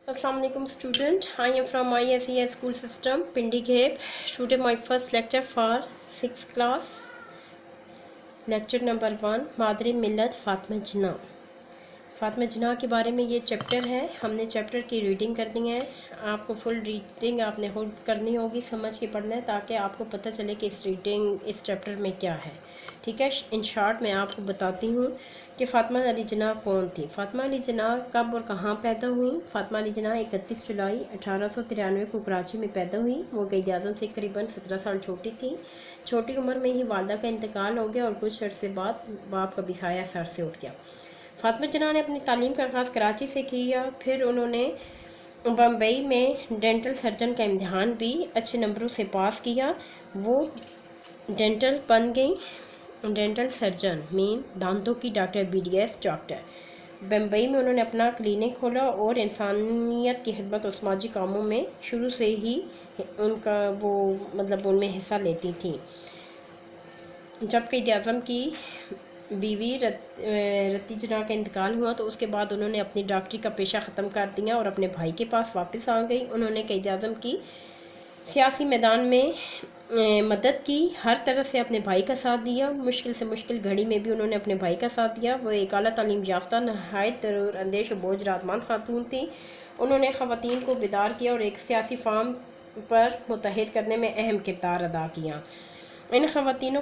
Assalamu alaikum student. I am from ISES school system Pindi Ghaib. Today my first lecture for 6th class. Lecture number 1 मादरे मिल्लत फ़ातिमा जिन्ना। फ़ातिमा जिन्ना के बारे में ये chapter है। हमने chapter की reading करनी है। आपको फुल रीडिंग आपने होल्ड करनी होगी, समझ के पढ़ना है ताकि आपको पता चले कि इस चैप्टर में क्या है। ठीक है, इन शॉर्ट मैं आपको बताती हूँ कि फ़ातिमा अली जिन्ना कौन थी। फ़ातिमा अली जिन्ना कब और कहाँ पैदा हुई। फ़ातिमा अली जिन्ना 31 जुलाई 1893 को कराची में पैदा हुई। वो क़ायद आज़म से करीबन 17 साल छोटी थी। छोटी उम्र में ही वालदा का इंतकाल हो गया और कुछ अर्से बाद बाप का भी साया सर से उठ गया। फ़ातिमा जिन्ना ने अपनी तालीम का आगाज़ कराची से किया, फिर उन्होंने बम्बई में डेंटल सर्जन का इम्तिहान भी अच्छे नंबरों से पास किया। वो डेंटल बन गई, डेंटल सर्जन मीन दांतों की डॉक्टर, BDS डॉक्टर। बम्बई में उन्होंने अपना क्लिनिक खोला और इंसानियत की खिदमत और समाजी कामों में शुरू से ही उनका उनमें हिस्सा लेती थी। जब क़ायद आज़म की बीवी रत्ती जिन्ना का इंतकाल हुआ तो उसके बाद उन्होंने अपनी डॉक्टरी का पेशा ख़त्म कर दिया और अपने भाई के पास वापस आ गई। उन्होंने क़ायद आज़म की सियासी मैदान में मदद की, हर तरह से अपने भाई का साथ दिया। मुश्किल से मुश्किल घड़ी में भी उन्होंने अपने भाई का साथ दिया। वो एक आला तालीम याफ्ता, नहायत तरूर अंदेश और बोझरातमान खातून थी। उन्होंने ख़वातीन को बेदार किया और एक सियासी फार्म पर मुत्तहिद करने में अहम किरदार अदा किया। इन ख़वातीन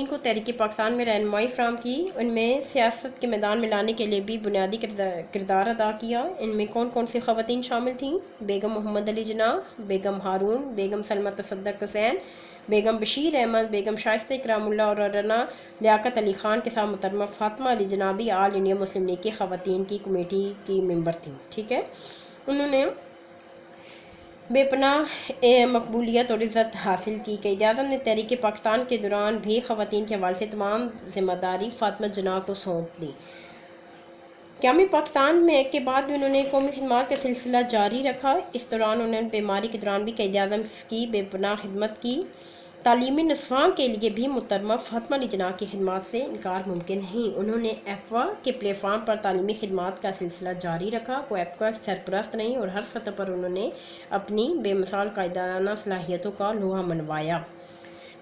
को तहरीक पाकिस्तान में रहनुमाई फ़राहम की, उनमें सियासत के मैदान में लाने के लिए भी बुनियादी किरदार अदा किया। इनमें कौन कौन सी ख़वातीन शामिल थीं? बेगम मोहम्मद अली जिन्ना, बेगम हारून, बेगम सलमा तसद्दुक़ हुसैन, बेगम बशीर अहमद, बेगम शाइस्ता इकरामुल्लाह और राना लियाकत अली ख़ान के साथ मुहतरमा फ़ातिमा अली जिन्ना भी ऑल इंडिया मुस्लिम लीग की ख़वातीन की कमेटी की मेंबर थीं। ठीक है, उन्होंने बेपनाह मकबूलियत और इज़्ज़त हासिल की। क़ायद आज़म ने तहरीक पाकिस्तान के दौरान भी ख़वातीन के हवाले से तमाम ज़िम्मेदारी फ़ातिमा जिन्ना को सौंप दी। क़याम पाकिस्तान में के बाद भी उन्होंने कौमी खिदमत का सिलसिला जारी रखा। इस दौरान उन्होंने बीमारी के दौरान भी क़ायद आज़म की बेपनाह खिदमत की। तालीमी नस्वां के लिए भी मुहतरमा फ़ातिमा अली जिन्ना की खिदमत से इनकार मुमकिन नहीं। उन्होंने एफ़वा के प्लेटफार्म पर तालीमी खिदमत का सिलसिला जारी रखा। वो एफ़वा की सरपरस्त रहीं और हर सतह पर उन्होंने अपनी बेमिसाल कायदाना सलाहियतों का लोहा मनवाया।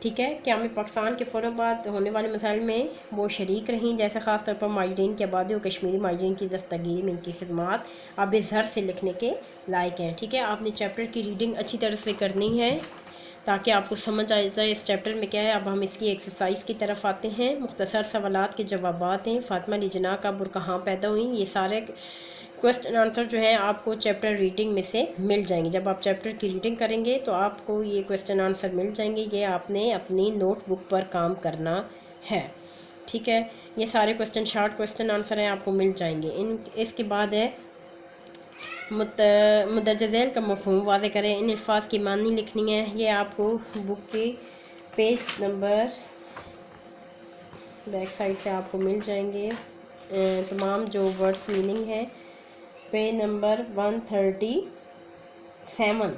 ठीक है, क़याम पाकिस्तान के फ़ौरन बाद होने वाले मसाइल में वो शरीक रहीं, जैसे ख़ास तौर पर माजरीन की आबादी और कश्मीरी माजरीन की दस्तगीरी में इनकी खिदमत अब ज़र से लिखने के लायक हैं। ठीक है, आपने चैप्टर की रीडिंग अच्छी तरह से करनी है ताकि आपको समझ आ जाए इस चैप्टर में क्या है। अब हम इसकी एक्सरसाइज की तरफ आते हैं। मुख्तसर सवालात के जवाबात हैं। फ़ातिमा अली जिन्ना कब और कहाँ पैदा हुई, ये सारे क्वेश्चन आंसर जो है आपको चैप्टर रीडिंग में से मिल जाएंगे। जब आप चैप्टर की रीडिंग करेंगे तो आपको ये क्वेश्चन आंसर मिल जाएंगे। ये आपने अपनी नोटबुक पर काम करना है। ठीक है, ये सारे क्वेश्चन शॉर्ट क्वेश्चन आंसर हैं, आपको मिल जाएंगे। इसके बाद है मुदर्रज ज़ैल का मफ़हूम वाज़े करें। इन अल्फाज की मानी लिखनी है। ये आपको बुक के पेज नंबर बैक साइड से आपको मिल जाएंगे। तमाम जो वर्ड्स मीनिंग है पेज नंबर 137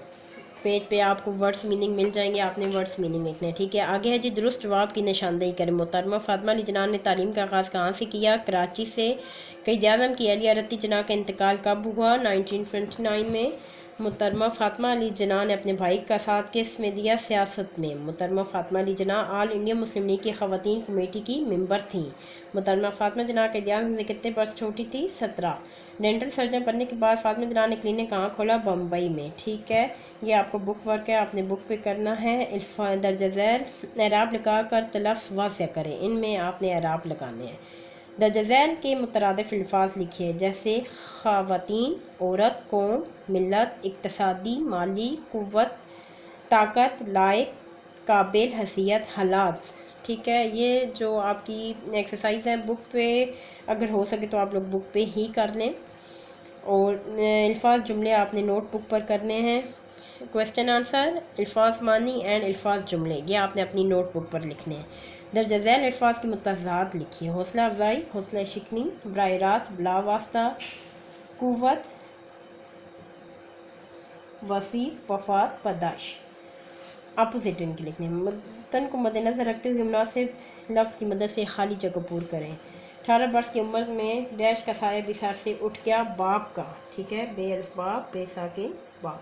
पेज पे आपको वर्ड्स मीनिंग मिल जाएंगे। आपने वर्ड्स मीनिंग लिखना है। ठीक है, आगे है जी दुरुस्त जवाब की निशानदेही करें। मुहतरमा फ़ातिमा अली जिन्ना ने तालीम का आगाज़ कहाँ से किया? कराची से। क़ायद आज़म की अहलिया रत्ती जिन्ना का इंतकाल कब हुआ? 1929 में। मुहतरमा फ़ातिमा अली जिन्ना ने अपने भाई का साथ किस में दिया? सियासत में। मुहतरमा Fatima Ali Jinnah all India Muslim league की ख़वातीन कमेटी की मेंबर थीं। मुहतरमा फ़ातिमा जिन्ना क़ायद आज़म से कितने बरस छोटी थी? 17। डेंटल सर्जन बनने के बाद फ़ातिमा जिन्ना ने क्लिनिक कहाँ खोला? बम्बई में। ठीक है, ये आपको बुक वर्क है, आपने बुक पे करना है। दर्ज झैल एराब लगा कर तलफ़ वाज़ह करें। इनमें आपने एराब लगाने हैं। दर्ज झैल के मुतरादिफ अल्फाज लिखिए, जैसे ख़वातीन, औरत, कौम, मिल्लत, इक़्तिसादी, माली, क़ुव्वत, ताकत, लायक, काबिल, हसीयत, हालात। ठीक है, ये जो आपकी एक्सरसाइज है बुक पे अगर हो सके तो आप लोग बुक पे ही कर लें और अल्फाज जुमले आपने नोटबुक पर करने हैं। क्वेश्चन आंसर, अल्फाज मानी एंड अल्फाज जुमले, ये आपने अपनी नोटबुक पर लिखने हैं। दर्ज झैल अल्फाज की मुतज़ाद लिखिए। हौसला अफजाई, हौसला शिकनी, बराह रास्त, बिला वास्ता, कुव्वत, वसीफ़, वफ़ात, पदाश। अपोजिट इनके लिखने हैं। मतन को मद्देनज़र रखते हुए मुनासिब लफ्ज़ की मदद से खाली जगह पूर करें। 18 برس کی عمر میں ڈیش کا سایہ بھی سر سے اٹھ گیا باپ کا، ٹھیک ہے، بے الف باپ بے ساکن باپ۔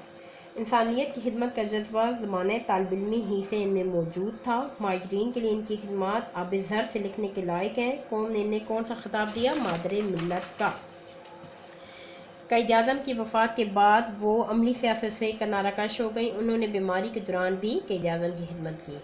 انسانیت کی خدمت کا جذبہ زمانۂ طالب علمی ہی سے ان میں موجود تھا۔ مہاجرین کے لیے ان کی خدمات آب زر سے لکھنے کے لائق ہیں۔ قوم نے انہیں کون سا خطاب دیا؟ مادر ملت کا۔ قائد اعظم کی وفات کے بعد وہ عملی سیاست سے کنارہ کش ہو گئیں۔ انہوں نے بیماری کے دوران بھی قائد اعظم کی خدمت کی۔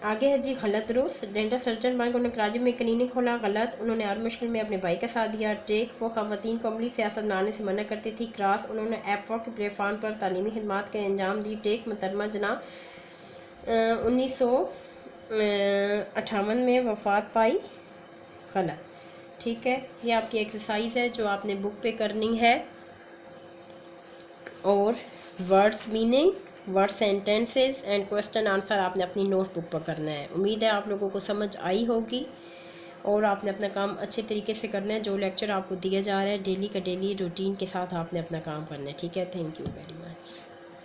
آگے ہے جی غلط درست۔ ڈینٹل سرجن بن کر انہوں نے کراچی میں کلینک کھولا، غلط۔ انہوں نے ہر مشکل میں اپنے بھائی کا ساتھ دیا، ٹیک۔ وہ خواتین کو عملی سیاست میں آنے سے منع کرتی تھی، کراس۔ انہوں نے ایپوا کے پلیٹ فارم پر تعلیمی خدمات کے انجام دی، ٹیک۔ محترمہ جناح 1958 میں وفات پائی، غلط، ٹھیک ہے۔ یہ آپ کی ایکسرسائز ہے جو آپ نے بک پہ کرنی ہے، اور words meaning, word sentences and question answer آپ نے اپنی نوٹ بک پر کرنا ہے۔ امید ہے آپ لوگوں کو سمجھ آئی ہوگی اور آپ نے اپنا کام اچھے طریقے سے کرنا ہے۔ جو لیکچر آپ کو دیا جا رہا ہے ڈیلی کا ڈیلی روٹین کے ساتھ آپ نے اپنا کام کرنا ہے، ٹھیک ہے۔ Thank you very much.